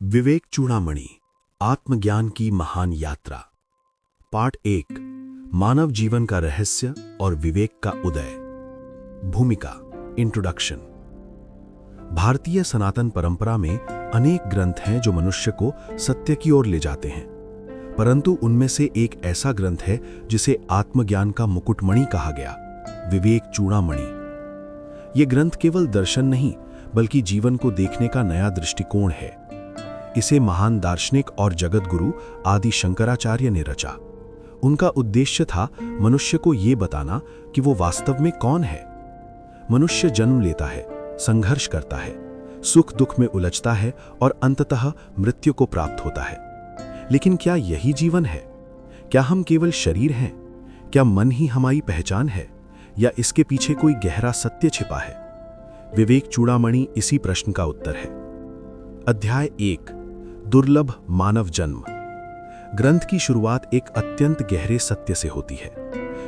विवेक चूड़ामणि, आत्मज्ञान की महान यात्रा। पार्ट 1, मानव जीवन का रहस्य और विवेक का उदय। भूमिका, इंट्रोडक्शन। भारतीय सनातन परंपरा में अनेक ग्रंथ हैं जो मनुष्य को सत्य की ओर ले जाते हैं, परंतु उनमें से एक ऐसा ग्रंथ है जिसे आत्मज्ञान का मुकुटमणि कहा गया, विवेक चूड़ामणि। ये ग्रंथ केवल दर्शन नहीं बल्कि जीवन को देखने का नया दृष्टिकोण है। इसे महान दार्शनिक और जगत गुरु आदि शंकराचार्य ने रचा। उनका उद्देश्य था मनुष्य को ये बताना कि वो वास्तव में कौन है। मनुष्य जन्म लेता है, संघर्ष करता है, सुख दुख में उलझता है और अंततः मृत्यु को प्राप्त होता है। लेकिन क्या यही जीवन है? क्या हम केवल शरीर हैं? क्या मन ही हमारी पहचान है, या इसके पीछे कोई गहरा सत्य छिपा है? विवेक चूड़ामणि इसी प्रश्न का उत्तर है। अध्याय 1, दुर्लभ मानव जन्म। ग्रंथ की शुरुआत एक अत्यंत गहरे सत्य से होती है।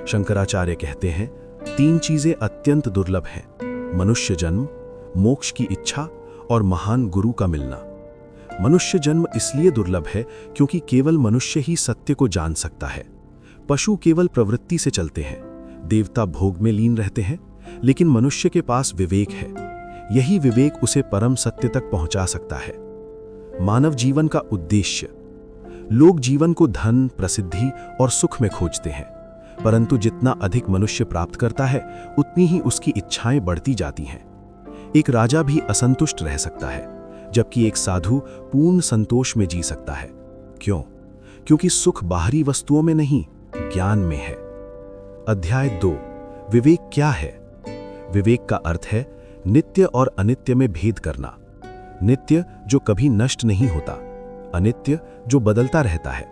शंकराचार्य कहते हैं, 3 चीजें अत्यंत दुर्लभ हैं: मनुष्य जन्म, मोक्ष की इच्छा और महान गुरु का मिलना। मनुष्य जन्म इसलिए दुर्लभ है क्योंकि केवल मनुष्य ही सत्य को जान सकता है। पशु केवल प्रवृत्ति से चलते हैं, देवता भोग में लीन रहते हैं, लेकिन मनुष्य के पास विवेक है। यही विवेक उसे परम सत्य तक पहुंचा सकता है। मानव जीवन का उद्देश्य। लोग जीवन को धन, प्रसिद्धि और सुख में खोजते हैं, परंतु जितना अधिक मनुष्य प्राप्त करता है उतनी ही उसकी इच्छाएं बढ़ती जाती हैं। एक राजा भी असंतुष्ट रह सकता है, जबकि एक साधु पूर्ण संतोष में जी सकता है। क्यों? क्योंकि सुख बाहरी वस्तुओं में नहीं, ज्ञान में है। अध्याय 2, विवेक क्या है? विवेक का अर्थ है नित्य और अनित्य में भेद करना। नित्य जो कभी नष्ट नहीं होता, अनित्य जो बदलता रहता है।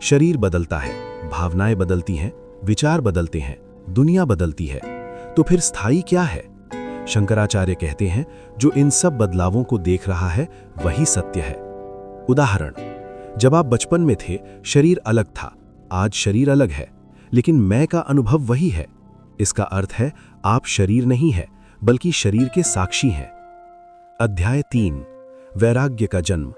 शरीर बदलता है, भावनाएं बदलती हैं, विचार बदलते हैं, दुनिया बदलती है, तो फिर स्थायी क्या है? शंकराचार्य कहते हैं, जो इन सब बदलावों को देख रहा है वही सत्य है। उदाहरण, जब आप बचपन में थे शरीर अलग था, आज शरीर अलग है, लेकिन मैं का अनुभव वही है। इसका अर्थ है आप शरीर नहीं है बल्कि शरीर के साक्षी हैं। अध्याय 3, वैराग्य का जन्म।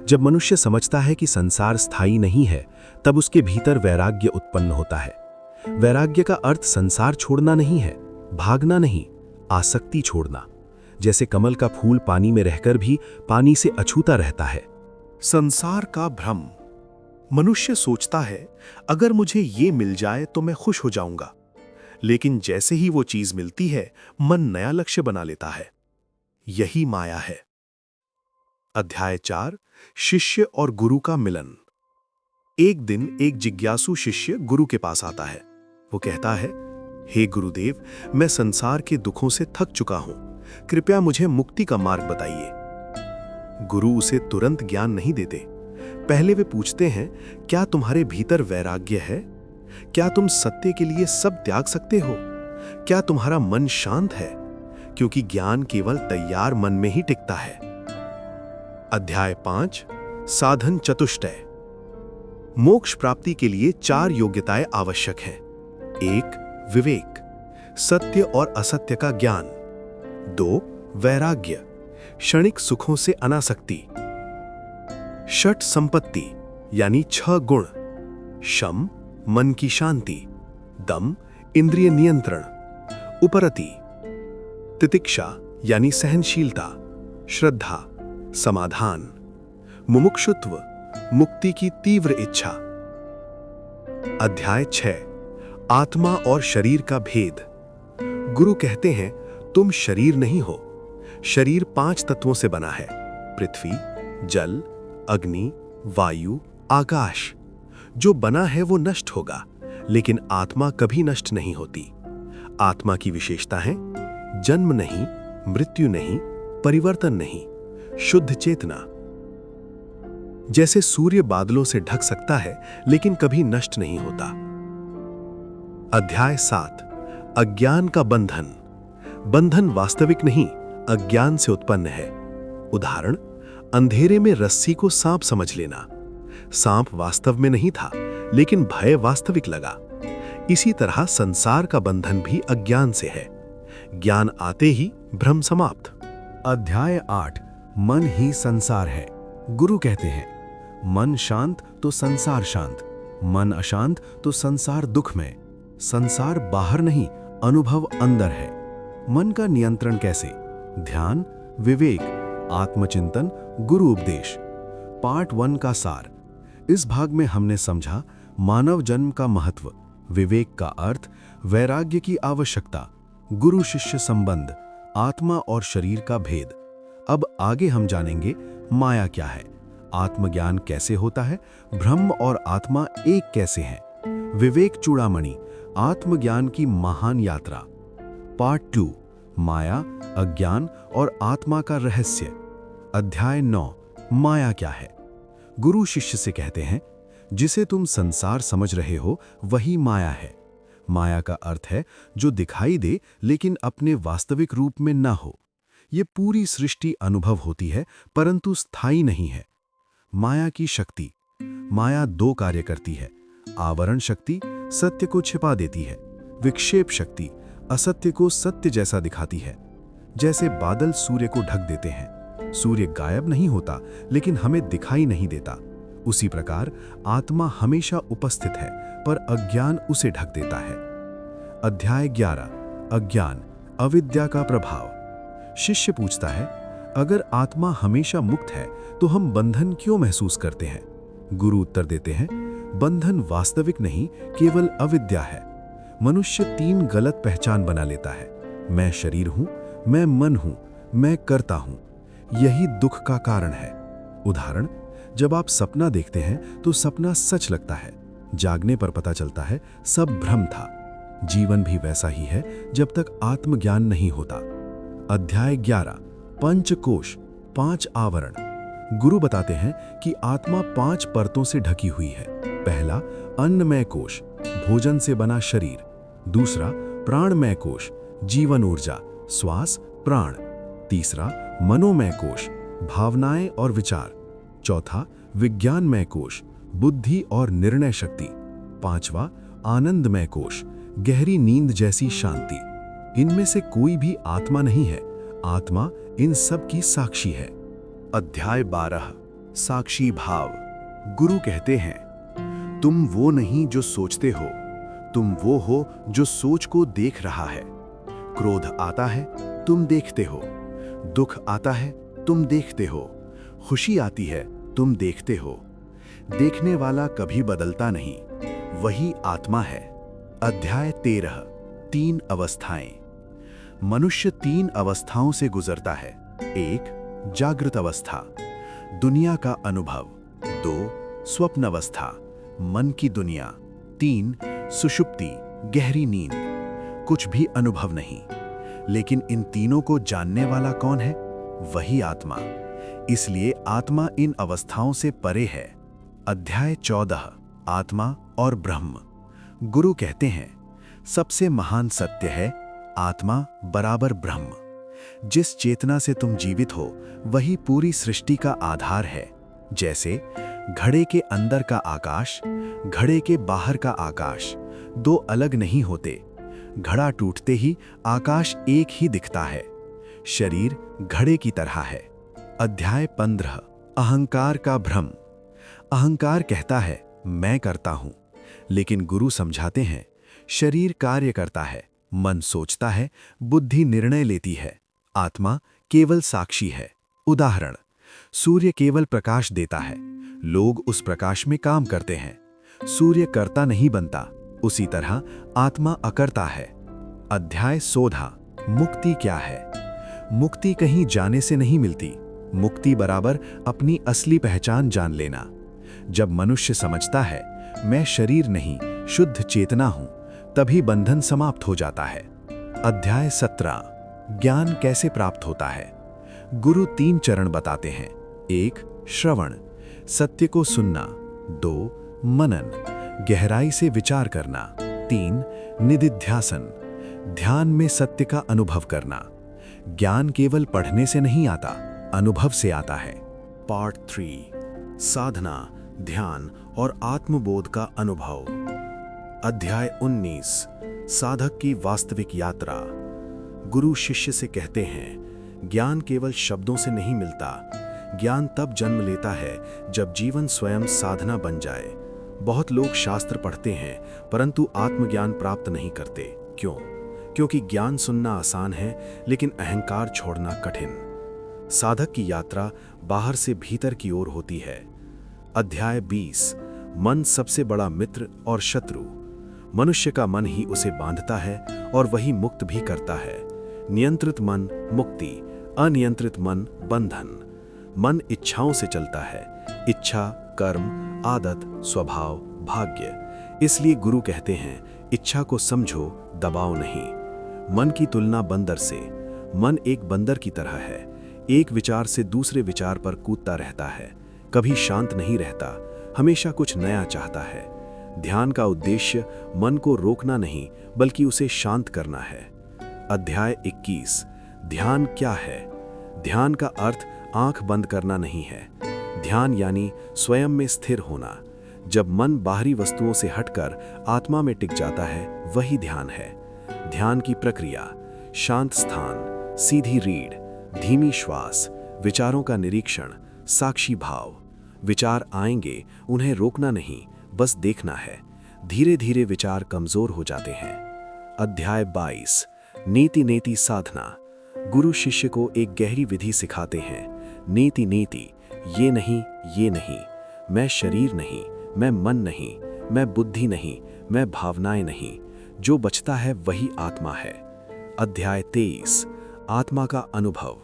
जब मनुष्य समझता है कि संसार स्थायी नहीं है, तब उसके भीतर वैराग्य उत्पन्न होता है। वैराग्य का अर्थ संसार छोड़ना नहीं है, भागना नहीं, आसक्ति छोड़ना। जैसे कमल का फूल पानी में रहकर भी पानी से अछूता रहता है। संसार का भ्रम। मनुष्य सोचता है अगर मुझे ये मिल जाए तो मैं खुश हो जाऊंगा, लेकिन जैसे ही वो चीज मिलती है मन नया लक्ष्य बना लेता है। यही माया है। अध्याय 4, शिष्य और गुरु का मिलन। एक दिन एक जिज्ञासु शिष्य गुरु के पास आता है। वो कहता है, हे गुरुदेव, मैं संसार के दुखों से थक चुका हूं, कृपया मुझे मुक्ति का मार्ग बताइए। गुरु उसे तुरंत ज्ञान नहीं देते। पहले वे पूछते हैं, क्या तुम्हारे भीतर वैराग्य है? क्या तुम सत्य के लिए सब त्याग सकते हो? क्या तुम्हारा मन शांत है? क्योंकि ज्ञान केवल तैयार मन में ही टिकता है। अध्याय 5, साधन चतुष्टय। मोक्ष प्राप्ति के लिए 4 योग्यताएं आवश्यक हैं। 1, विवेक, सत्य और असत्य का ज्ञान। 2, वैराग्य, क्षणिक सुखों से अनासक्ति। षट संपत्ति यानी 6 गुण। शम, मन की शांति। दम, इंद्रिय नियंत्रण। उपरति, तितिक्षा यानी सहनशीलता। श्रद्धा, समाधान। मुमुक्षुत्व, मुक्ति की तीव्र इच्छा। अध्याय 6, आत्मा और शरीर का भेद। गुरु कहते हैं, तुम शरीर नहीं हो। शरीर 5 तत्वों से बना है: पृथ्वी, जल, अग्नि, वायु, आकाश। जो बना है वो नष्ट होगा, लेकिन आत्मा कभी नष्ट नहीं होती। आत्मा की विशेषता है जन्म नहीं, मृत्यु नहीं, परिवर्तन नहीं, शुद्ध चेतना। जैसे सूर्य बादलों से ढक सकता है लेकिन कभी नष्ट नहीं होता। अध्याय 7, अज्ञान का बंधन। बंधन वास्तविक नहीं, अज्ञान से उत्पन्न है। उदाहरण, अंधेरे में रस्सी को सांप समझ लेना। सांप वास्तव में नहीं था, लेकिन भय वास्तविक लगा। इसी तरह संसार का बंधन भी अज्ञान से है। ज्ञान आते ही भ्रम समाप्त। अध्याय 8, मन ही संसार है। गुरु कहते हैं, मन शांत तो संसार शांत, मन अशांत तो संसार दुख में। संसार बाहर नहीं, अनुभव अंदर है। मन का नियंत्रण कैसे? ध्यान, विवेक, आत्मचिंतन, गुरु उपदेश। पार्ट 1 का सार। इस भाग में हमने समझा मानव जन्म का महत्व, विवेक का अर्थ, वैराग्य की आवश्यकता, गुरु शिष्य संबंध, आत्मा और शरीर का भेद। अब आगे हम जानेंगे माया क्या है, आत्मज्ञान कैसे होता है, ब्रह्म और आत्मा एक कैसे हैं। विवेक चूड़ामणि, आत्मज्ञान की महान यात्रा। पार्ट 2, माया, अज्ञान और आत्मा का रहस्य। अध्याय 9, माया क्या है। गुरु शिष्य से कहते हैं, जिसे तुम संसार समझ रहे हो वही माया है। माया का अर्थ है जो दिखाई दे लेकिन अपने वास्तविक रूप में ना हो। ये पूरी सृष्टि अनुभव होती है परंतु स्थायी नहीं है। माया की शक्ति। माया 2 कार्य करती है। आवरण शक्ति सत्य को छिपा देती है, विक्षेप शक्ति असत्य को सत्य जैसा दिखाती है। जैसे बादल सूर्य को ढक देते हैं, सूर्य गायब नहीं होता लेकिन हमें दिखाई नहीं देता। उसी प्रकार आत्मा हमेशा उपस्थित है पर अज्ञान उसे ढक देता है। अध्याय 11, अज्ञान, अविद्या का प्रभाव। शिष्य पूछता है, अगर आत्मा हमेशा मुक्त है तो हम बंधन क्यों महसूस करते हैं? गुरु उत्तर देते हैं, बंधन वास्तविक नहीं, केवल अविद्या है। मनुष्य 3 गलत पहचान बना लेता है। मैं शरीर हूं, मैं मन हूं, मैं करता हूं। यही दुख का कारण है। उदाहरण, जब आप सपना देखते हैं तो सपना सच लगता है, जागने पर पता चलता है सब भ्रम था। जीवन भी वैसा ही है जब तक आत्मज्ञान नहीं होता। अध्याय 11, पंचकोश, 5 आवरण। गुरु बताते हैं कि आत्मा 5 परतों से ढकी हुई है। पहला, अन्नमय कोश, भोजन से बना शरीर। दूसरा, प्राणमय कोश, जीवन ऊर्जा, श्वास, प्राण। तीसरा, मनोमय कोश, भावनाएं और विचार। चौथा, विज्ञानमय कोश, बुद्धि और निर्णय शक्ति। 5वां, आनंदमय कोश, गहरी नींद जैसी शांति। इनमें से कोई भी आत्मा नहीं है, आत्मा इन सब की साक्षी है। अध्याय 12, साक्षी भाव। गुरु कहते हैं, तुम वो नहीं जो सोचते हो, तुम वो हो जो सोच को देख रहा है। क्रोध आता है, तुम देखते हो। दुख आता है, तुम देखते हो। खुशी आती है, तुम देखते हो। देखने वाला कभी बदलता नहीं, वही आत्मा है। अध्याय 13, 3 अवस्थाएं। मनुष्य 3 अवस्थाओं से गुजरता है। 1, जागृत अवस्था, दुनिया का अनुभव। 2, स्वप्न अवस्था, मन की दुनिया। 3, सुषुप्ति, गहरी नींद, कुछ भी अनुभव नहीं। लेकिन इन तीनों को जानने वाला कौन है? वही आत्मा। इसलिए आत्मा इन अवस्थाओं से परे है। अध्याय 14, आत्मा और ब्रह्म। गुरु कहते हैं, सबसे महान सत्य है आत्मा बराबर ब्रह्म। जिस चेतना से तुम जीवित हो वही पूरी सृष्टि का आधार है। जैसे घड़े के अंदर का आकाश, घड़े के बाहर का आकाश 2 अलग नहीं होते। घड़ा टूटते ही आकाश एक ही दिखता है। शरीर घड़े की तरह है। अध्याय 15, अहंकार का भ्रम। अहंकार कहता है मैं करता हूं, लेकिन गुरु समझाते हैं शरीर कार्य करता है, मन सोचता है, बुद्धि निर्णय लेती है, आत्मा केवल साक्षी है। उदाहरण, सूर्य केवल प्रकाश देता है, लोग उस प्रकाश में काम करते हैं। सूर्य कर्ता नहीं बनता, उसी तरह आत्मा अकर्ता है। अध्याय 16, मुक्ति क्या है। मुक्ति कहीं जाने से नहीं मिलती, मुक्ति बराबर अपनी असली पहचान जान लेना। जब मनुष्य समझता है मैं शरीर नहीं शुद्ध चेतना हूं, तभी बंधन समाप्त हो जाता है। अध्याय 17, ज्ञान कैसे प्राप्त होता है। गुरु 3 चरण बताते हैं। 1, श्रवण, सत्य को सुनना। 2, मनन, गहराई से विचार करना। 3, निधिध्यासन, ध्यान में सत्य का अनुभव करना। ज्ञान केवल पढ़ने से नहीं आता, अनुभव से आता है। पार्ट 3, साधना, ध्यान और आत्मबोध का अनुभव। अध्याय 19, साधक की वास्तविक यात्रा। गुरु शिष्य से कहते हैं, ज्ञान केवल शब्दों से नहीं मिलता, ज्ञान तब जन्म लेता है जब जीवन स्वयं साधना बन जाए। बहुत लोग शास्त्र पढ़ते हैं परंतु आत्मज्ञान प्राप्त नहीं करते। क्यों? क्योंकि ज्ञान सुनना आसान है लेकिन अहंकार छोड़ना कठिन। साधक की यात्रा बाहर से भीतर की ओर होती है। अध्याय 20। मन सबसे बड़ा मित्र और शत्रु। मनुष्य का मन ही उसे बांधता है और वही मुक्त भी करता है। नियंत्रित मन मुक्ति, अनियंत्रित मन बंधन। मन इच्छाओं से चलता है। इच्छा, कर्म, आदत, स्वभाव, भाग्य। इसलिए गुरु कहते हैं इच्छा को समझो, दबाओ नहीं। मन की तुलना बंदर से। मन एक बंदर की तरह है, एक विचार से दूसरे विचार पर कूदता रहता है, कभी शांत नहीं रहता, हमेशा कुछ नया चाहता है। ध्यान का उद्देश्य मन को रोकना नहीं बल्कि उसे शांत करना है। अध्याय 21। ध्यान क्या है? ध्यान का अर्थ आंख बंद करना नहीं है। ध्यान यानी स्वयं में स्थिर होना। जब मन बाहरी वस्तुओं से हटकर आत्मा में टिक जाता है वही ध्यान है। ध्यान की प्रक्रिया: शांत स्थान, सीधी रीढ़, धीमी श्वास, विचारों का निरीक्षण, साक्षी भाव। विचार आएंगे, उन्हें रोकना नहीं, बस देखना है। धीरे धीरे विचार कमजोर हो जाते हैं। अध्याय 22। नीति नेति साधना। गुरु शिष्य को एक गहरी विधि सिखाते हैं। नीति नीति, ये नहीं, ये नहीं, मैं शरीर नहीं, मैं मन नहीं, मैं बुद्धि नहीं, मैं भावनाएं नहीं, जो बचता है वही आत्मा है। अध्याय 23। आत्मा का अनुभव।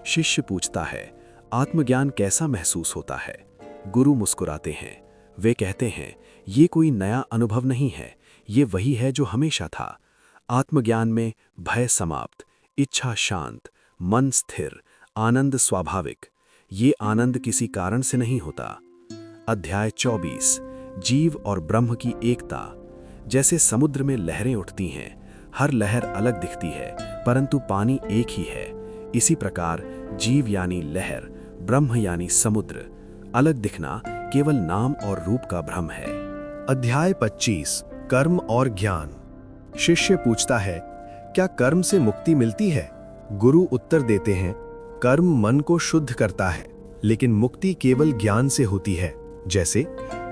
शिष्य पूछता है आत्मज्ञान कैसा महसूस होता है? गुरु मुस्कुराते हैं। वे कहते हैं ये कोई नया अनुभव नहीं है, ये वही है जो हमेशा था। आत्मज्ञान में भय समाप्त, इच्छा शांत, मन स्थिर, आनंद स्वाभाविक। ये आनंद किसी कारण से नहीं होता। अध्याय 24। जीव और ब्रह्म की एकता। जैसे समुद्र में लहरें उठती हैं, हर लहर अलग दिखती है परंतु पानी एक ही है। इसी प्रकार जीव यानी लहर, ब्रह्म यानी समुद्र। अलग दिखना केवल नाम और रूप का भ्रम है। अध्याय 25। कर्म और ज्ञान। शिष्य पूछता है क्या कर्म से मुक्ति मिलती है? गुरु उत्तर देते हैं कर्म मन को शुद्ध करता है लेकिन मुक्ति केवल ज्ञान से होती है। जैसे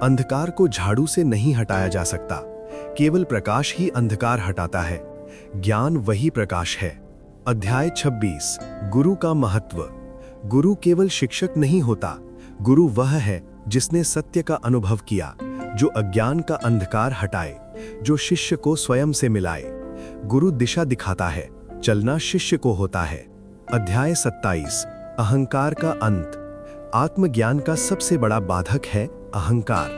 अंधकार को झाड़ू से नहीं हटाया जा सकता, केवल प्रकाश ही अंधकार हटाता है। ज्ञान वही प्रकाश है। अध्याय 26। गुरु का महत्व। गुरु केवल शिक्षक नहीं होता, गुरु वह है जिसने सत्य का अनुभव किया, जो अज्ञान का अंधकार हटाए, जो शिष्य को स्वयं से मिलाए। गुरु दिशा दिखाता है, चलना शिष्य को होता है। अध्याय 27। अहंकार का अंत। आत्मज्ञान का सबसे बड़ा बाधक है अहंकार।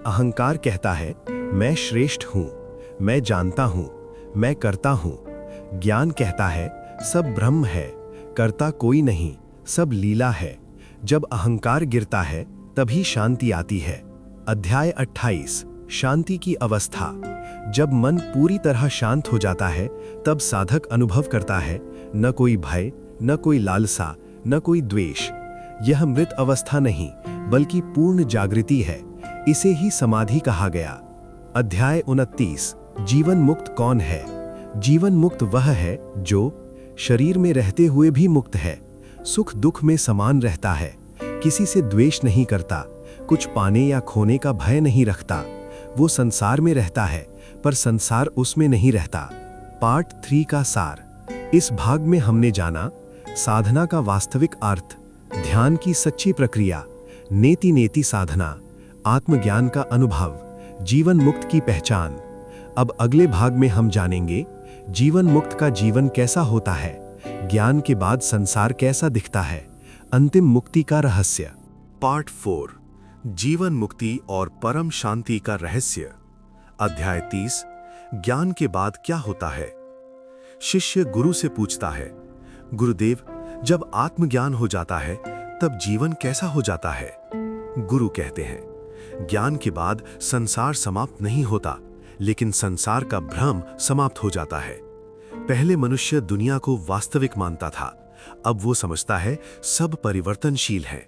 अहंकार कहता है मैं श्रेष्ठ हूं, मैं जानता हूं, मैं करता हूं। ज्ञान कहता है सब ब्रह्म है, करता कोई नहीं, सब लीला है। जब अहंकार गिरता है तभी शांति आती है। अध्याय 28। शांति की अवस्था। जब मन पूरी तरह शांत हो जाता है तब साधक अनुभव करता है न कोई भय, न कोई लालसा, न कोई द्वेष। यह मृत अवस्था नहीं बल्कि पूर्ण जागृति है। इसे ही समाधि कहा गया। अध्याय 29। जीवन मुक्त कौन है? जीवन मुक्त वह है जो शरीर में रहते हुए भी मुक्त है, सुख दुख में समान रहता है, किसी से द्वेष नहीं करता, कुछ पाने या खोने का भय नहीं रखता। वो संसार में रहता है पर संसार उसमें नहीं रहता। पार्ट 3 का सार। इस भाग में हमने जाना साधना का वास्तविक अर्थ, ध्यान की सच्ची प्रक्रिया, नेति नेति साधना, आत्मज्ञान का अनुभव, जीवन मुक्त की पहचान। अब अगले भाग में हम जानेंगे जीवन मुक्त का जीवन कैसा होता है, ज्ञान के बाद संसार कैसा दिखता है, अंतिम मुक्ति का रहस्य। पार्ट 4। जीवन मुक्ति और परम शांति का रहस्य। अध्याय 30। ज्ञान के बाद क्या होता है? शिष्य गुरु से पूछता है गुरुदेव, जब आत्मज्ञान हो जाता है तब जीवन कैसा हो जाता है? गुरु कहते हैं ज्ञान के बाद संसार समाप्त नहीं होता, लेकिन संसार का भ्रम समाप्त हो जाता है। पहले मनुष्य दुनिया को वास्तविक मानता था, अब वो समझता है सब परिवर्तनशील है।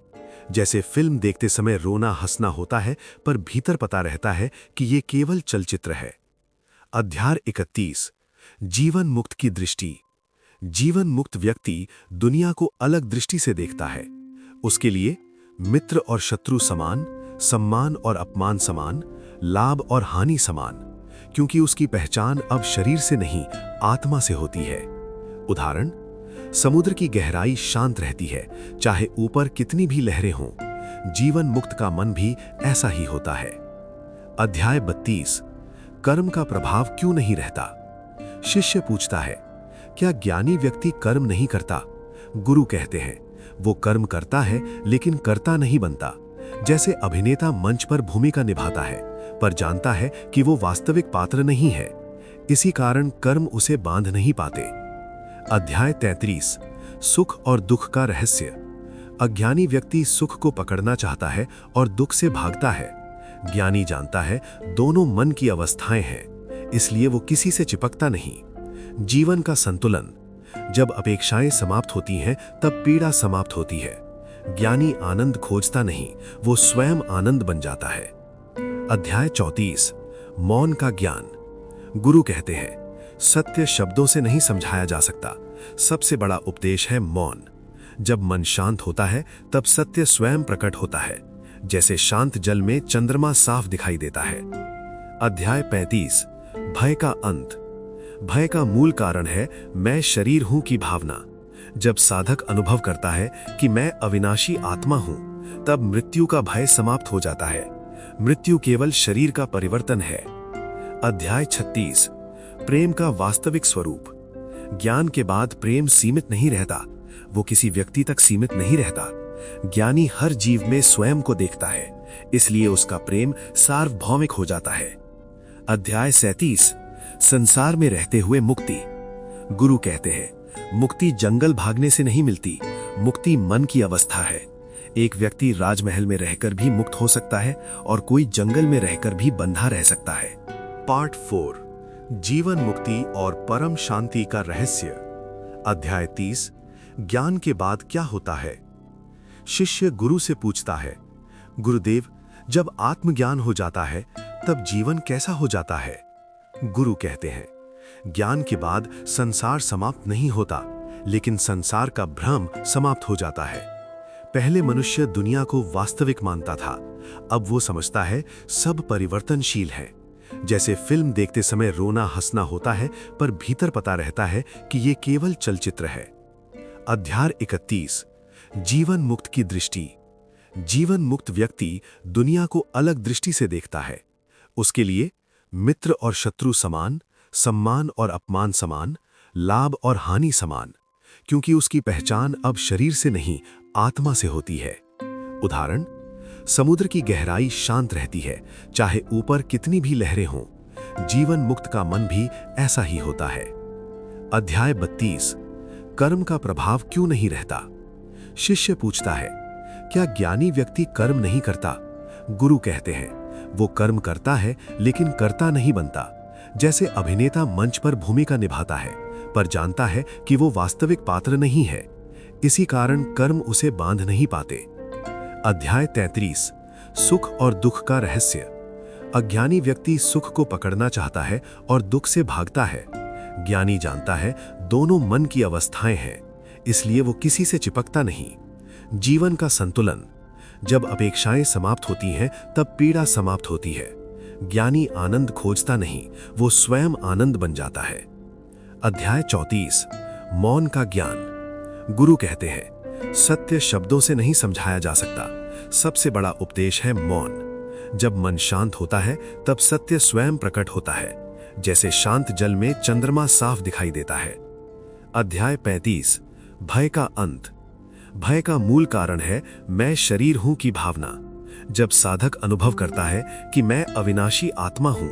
जैसे फिल्म देखते समय रोना हंसना होता है पर भीतर पता रहता है कि ये केवल चलचित्र है। अध्याय 31। जीवन मुक्त की दृष्टि। जीवन मुक्त व्यक्ति दुनिया को अलग दृष्टि से देखता है। उसके लिए मित्र और शत्रु समान, सम्मान और अपमान समान, लाभ और हानि समान, क्योंकि उसकी पहचान अब शरीर से नहीं आत्मा से होती है। उदाहरण, समुद्र की गहराई शांत रहती है, चाहे ऊपर कितनी भी लहरें हों। जीवन मुक्त का मन भी ऐसा ही होता है। अध्याय 32, कर्म का प्रभाव क्यों नहीं रहता? शिष्य पूछता है, क्या ज्ञानी व्यक्ति कर्म नहीं करता? गुरु कहते हैं, वो कर्म करता है लेकिन करता नहीं बनता। जैसे अभिनेता मंच पर भूमिका निभाता है पर जानता है कि वो वास्तविक पात्र नहीं है, इसी कारण कर्म उसे बांध नहीं पाते। अध्याय 33, सुख और दुख का रहस्य। अज्ञानी व्यक्ति सुख को पकड़ना चाहता है और दुख से भागता है। ज्ञानी जानता है दोनों मन की अवस्थाएं हैं, इसलिए वो किसी से चिपकता नहीं। जीवन का संतुलन। जब अपेक्षाएं समाप्त होती हैं तब पीड़ा समाप्त होती है। ज्ञानी आनंद खोजता नहीं, वो स्वयं आनंद बन जाता है। अध्याय 34, मौन का ज्ञान। गुरु कहते हैं, सत्य शब्दों से नहीं समझाया जा सकता। सबसे बड़ा उपदेश है मौन। जब मन शांत होता है तब सत्य स्वयं प्रकट होता है, जैसे शांत जल में चंद्रमा साफ दिखाई देता है। अध्याय 35, भय का अंत। भय का मूल कारण है मैं शरीर हूं की भावना। जब साधक अनुभव करता है कि मैं अविनाशी आत्मा हूं, तब मृत्यु का भय समाप्त हो जाता है। मृत्यु केवल शरीर का परिवर्तन है। अध्याय 36, प्रेम का वास्तविक स्वरूप। ज्ञान के बाद प्रेम सीमित नहीं रहता, वो किसी व्यक्ति तक सीमित नहीं रहता। ज्ञानी हर जीव में स्वयं को देखता है, इसलिए उसका प्रेम सार्वभौमिक हो जाता है। अध्याय 37, संसार में रहते हुए मुक्ति। गुरु कहते हैं, मुक्ति जंगल भागने से नहीं मिलती, मुक्ति मन की अवस्था है। एक व्यक्ति राजमहल में रहकर भी मुक्त हो सकता है और कोई जंगल में रहकर भी बंधा रह सकता है। पार्ट 4, जीवन मुक्ति और परम शांति का रहस्य। अध्याय 30, ज्ञान के बाद क्या होता है? शिष्य गुरु से पूछता है, गुरुदेव, जब आत्मज्ञान हो जाता है तब जीवन कैसा हो जाता है? गुरु कहते हैं, ज्ञान के बाद संसार समाप्त नहीं होता, लेकिन संसार का भ्रम समाप्त हो जाता है। पहले मनुष्य दुनिया को वास्तविक मानता था, अब वो समझता है सब परिवर्तनशील है। जैसे फिल्म देखते समय रोना हंसना होता है, पर भीतर पता रहता है कि ये केवल चलचित्र है। अध्याय 31, जीवन मुक्त की दृष्टि। जीवन मुक्त व्यक्ति दुनिया को अलग दृष्टि से देखता है। उसके लिए मित्र और शत्रु समान, सम्मान और अपमान समान, लाभ और हानि समान, क्योंकि उसकी पहचान अब शरीर से नहीं आत्मा से होती है। उदाहरण, समुद्र की गहराई शांत रहती है, चाहे ऊपर कितनी भी लहरें हों। जीवन मुक्त का मन भी ऐसा ही होता है। अध्याय 32, कर्म का प्रभाव क्यों नहीं रहता? शिष्य पूछता है, क्या ज्ञानी व्यक्ति कर्म नहीं करता? गुरु कहते हैं, वो कर्म करता है लेकिन करता नहीं बनता। जैसे अभिनेता मंच पर भूमिका निभाता है पर जानता है कि वो वास्तविक पात्र नहीं है, इसी कारण कर्म उसे बांध नहीं पाते। अध्याय 33, सुख और दुख का रहस्य। अज्ञानी व्यक्ति सुख को पकड़ना चाहता है और दुख से भागता है। ज्ञानी जानता है दोनों मन की अवस्थाएं हैं, इसलिए वो किसी से चिपकता नहीं। जीवन का संतुलन। जब अपेक्षाएं समाप्त होती हैं तब पीड़ा समाप्त होती है। ज्ञानी आनंद खोजता नहीं, वो स्वयं आनंद बन जाता है। अध्याय 34, मौन का ज्ञान। गुरु कहते हैं, सत्य शब्दों से नहीं समझाया जा सकता। सबसे बड़ा उपदेश है मौन। जब मन शांत होता है तब सत्य स्वयं प्रकट होता है, जैसे शांत जल में चंद्रमा साफ दिखाई देता है। अध्याय 35, भय का अंत। भय का मूल कारण है मैं शरीर हूं की भावना। जब साधक अनुभव करता है कि मैं अविनाशी आत्मा हूं,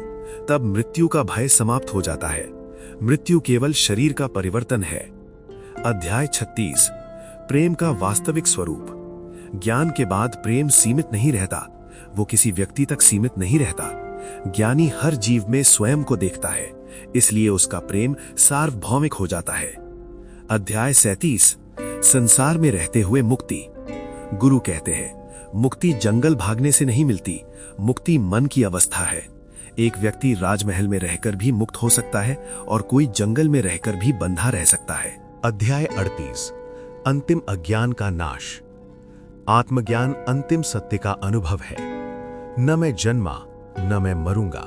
तब मृत्यु का भय समाप्त हो जाता है। मृत्यु केवल शरीर का परिवर्तन है। अध्याय 36, प्रेम का वास्तविक स्वरूप। ज्ञान के बाद प्रेम सीमित नहीं रहता, वो किसी व्यक्ति तक सीमित नहीं रहता। ज्ञानी हर जीव में स्वयं को देखता है, इसलिए उसका प्रेम सार्वभौमिक हो जाता है। अध्याय 37, संसार में रहते हुए मुक्ति। गुरु कहते हैं, मुक्ति जंगल भागने से नहीं मिलती, मुक्ति मन की अवस्था है। एक व्यक्ति राजमहल में रहकर भी मुक्त हो सकता है और कोई जंगल में रहकर भी बंधा रह सकता है। अध्याय 38, अंतिम अज्ञान का नाश। आत्मज्ञान अंतिम सत्य का अनुभव है। न मैं जन्मा, न मैं मरूंगा,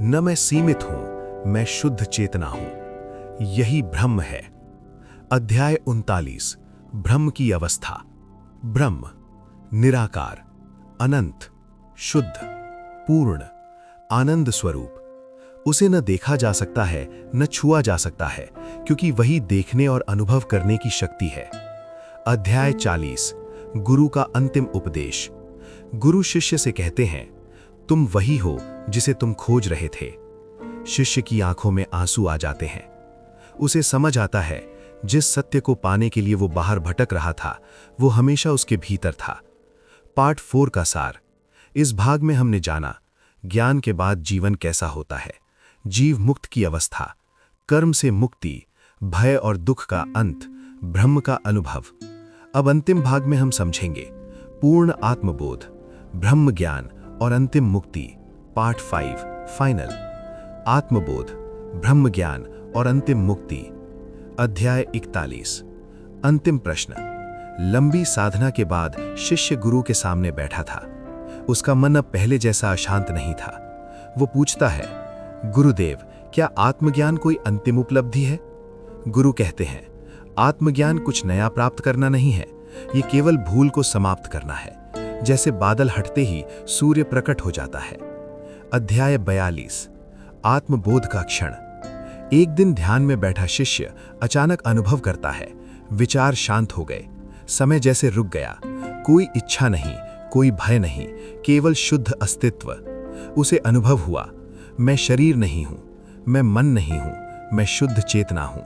न मैं सीमित हूं, मैं शुद्ध चेतना हूं। यही ब्रह्म है। अध्याय 39, ब्रह्म की अवस्था। ब्रह्म निराकार, अनंत, शुद्ध, पूर्ण, आनंद स्वरूप। उसे न देखा जा सकता है, न छुआ जा सकता है, क्योंकि वही देखने और अनुभव करने की शक्ति है। अध्याय 40, गुरु का अंतिम उपदेश। गुरु शिष्य से कहते हैं, तुम वही हो जिसे तुम खोज रहे थे। शिष्य की आंखों में आंसू आ जाते हैं। उसे समझ आता है, जिस सत्य को पाने के लिए वो बाहर भटक रहा था, वो हमेशा उसके भीतर था। पार्ट 4 का सार। इस भाग में हमने जाना, ज्ञान के बाद जीवन कैसा होता है, जीव मुक्त की अवस्था, कर्म से मुक्ति, भय और दुख का अंत, ब्रह्म का अनुभव। अब अंतिम भाग में हम समझेंगे पूर्ण आत्मबोध, ब्रह्म ज्ञान और अंतिम मुक्ति। Part 5 final. आत्मबोध, ब्रह्म ज्ञान और अंतिम मुक्ति। अध्याय 41, अंतिम प्रश्न। लंबी साधना के बाद शिष्य गुरु के सामने बैठा था। उसका मन अब पहले जैसा अशांत नहीं था। वो पूछता है, गुरुदेव, क्या आत्मज्ञान कोई अंतिम उपलब्धि है? गुरु कहते हैं, आत्मज्ञान कुछ नया प्राप्त करना नहीं है, ये केवल भूल को समाप्त करना है। जैसे बादल हटते ही सूर्य प्रकट हो जाता है। अध्याय 42, आत्मबोध का क्षण। एक दिन ध्यान में बैठा शिष्य अचानक अनुभव करता है, विचार शांत हो गए, समय जैसे रुक गया। कोई इच्छा नहीं, कोई भय नहीं, केवल शुद्ध अस्तित्व। उसे अनुभव हुआ, मैं शरीर नहीं हूं, मैं मन नहीं हूं, मैं शुद्ध चेतना हूं।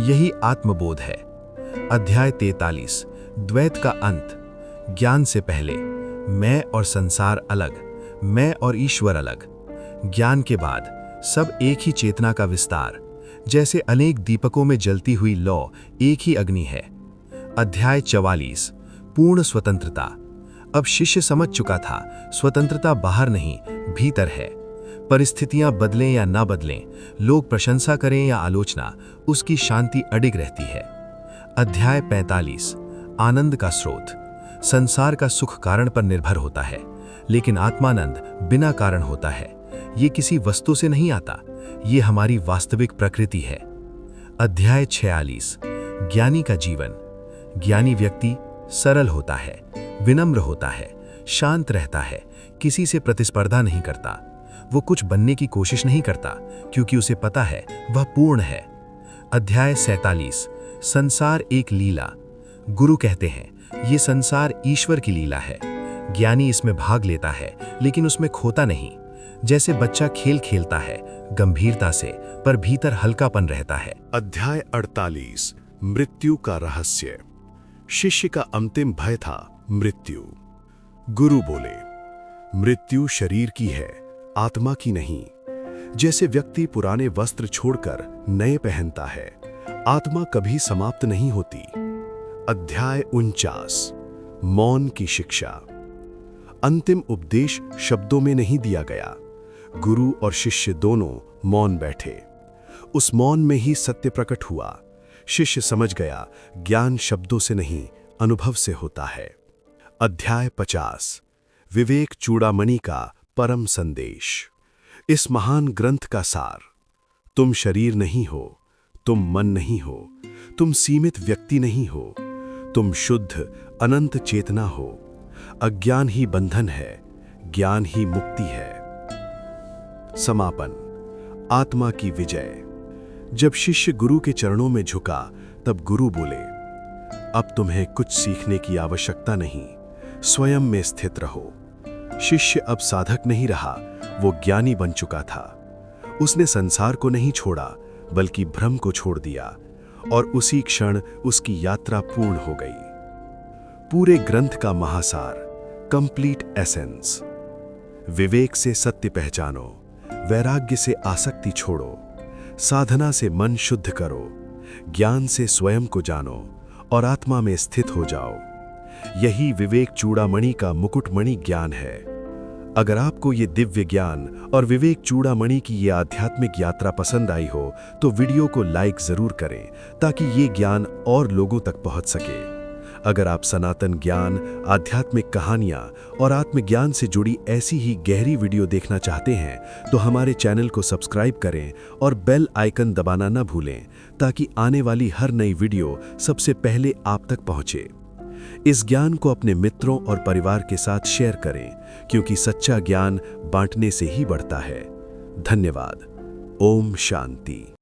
यही आत्मबोध है। अध्याय 43, द्वैत का अंत। ज्ञान से पहले मैं और संसार अलग, मैं और ईश्वर अलग। ज्ञान के बाद सब एक ही चेतना का विस्तार, जैसे अनेक दीपकों में जलती हुई लौ एक ही अग्नि है। अध्याय 44, पूर्ण स्वतंत्रता। अब शिष्य समझ चुका था, स्वतंत्रता बाहर नहीं, भीतर है। परिस्थितियां बदलें या ना बदलें, लोग प्रशंसा करें या आलोचना, उसकी शांति अडिग रहती है। अध्याय 45, आनंद का स्रोत। संसार का सुख कारण पर निर्भर होता है, लेकिन आत्मानंद बिना कारण होता है। ये किसी वस्तु से नहीं आता, ये हमारी वास्तविक प्रकृति है। अध्याय 46, ज्ञानी का जीवन। ज्ञानी व्यक्ति सरल होता है, विनम्र होता है, शांत रहता है, किसी से प्रतिस्पर्धा नहीं करता। वो कुछ बनने की कोशिश नहीं करता, क्योंकि उसे पता है वह पूर्ण है। अध्याय 47, संसार एक लीला। गुरु कहते हैं, ये संसार ईश्वर की लीला है। ज्ञानी इसमें भाग लेता है, लेकिन उसमें खोता नहीं। जैसे बच्चा खेल खेलता है, गंभीरता से, पर भीतर हल्कापन रहता है। अध्याय 48, मृत्यु का रहस्य। शिष्य का अंतिम भय था मृत्यु। गुरु बोले, मृत्यु शरीर की है, आत्मा की नहीं। जैसे व्यक्ति पुराने वस्त्र छोड़कर नए पहनता है, आत्मा कभी समाप्त नहीं होती। अध्याय 49, मौन की शिक्षा। अंतिम उपदेश शब्दों में नहीं दिया गया। गुरु और शिष्य दोनों मौन बैठे। उस मौन में ही सत्य प्रकट हुआ। शिष्य समझ गया, ज्ञान शब्दों से नहीं, अनुभव से होता है। अध्याय 50, विवेक चूड़ामणि का परम संदेश। इस महान ग्रंथ का सार। तुम शरीर नहीं हो, तुम मन नहीं हो, तुम सीमित व्यक्ति नहीं हो, तुम शुद्ध अनंत चेतना हो। अज्ञान ही बंधन है, ज्ञान ही मुक्ति है। समापन। आत्मा की विजय। जब शिष्य गुरु के चरणों में झुका, तब गुरु बोले, अब तुम्हें कुछ सीखने की आवश्यकता नहीं, स्वयं में स्थित रहो। शिष्य अब साधक नहीं रहा, वो ज्ञानी बन चुका था। उसने संसार को नहीं छोड़ा, बल्कि भ्रम को छोड़ दिया, और उसी क्षण उसकी यात्रा पूर्ण हो गई। पूरे ग्रंथ का महासार, कंप्लीट एसेंस। विवेक से सत्य पहचानो, वैराग्य से आसक्ति छोड़ो, साधना से मन शुद्ध करो, ज्ञान से स्वयं को जानो और आत्मा में स्थित हो जाओ। यही विवेक चूड़ामणि का मुकुटमणि ज्ञान है। अगर आपको ये दिव्य ज्ञान और विवेक चूड़ामणि की ये आध्यात्मिक यात्रा पसंद आई हो, तो वीडियो को लाइक जरूर करें, ताकि ये ज्ञान और लोगों तक पहुंच सके। अगर आप सनातन ज्ञान, आध्यात्मिक कहानियां और आत्मज्ञान से जुड़ी ऐसी ही गहरी वीडियो देखना चाहते हैं तो हमारे चैनल को सब्सक्राइब करें और बेल आइकन दबाना न भूलें ताकि आने वाली हर नई वीडियो सबसे पहले आप तक पहुंचे। इस ज्ञान को अपने मित्रों और परिवार के साथ शेयर करें क्योंकि सच्चा ज्ञान बांटने से ही बढ़ता है। धन्यवाद। ओम शांति।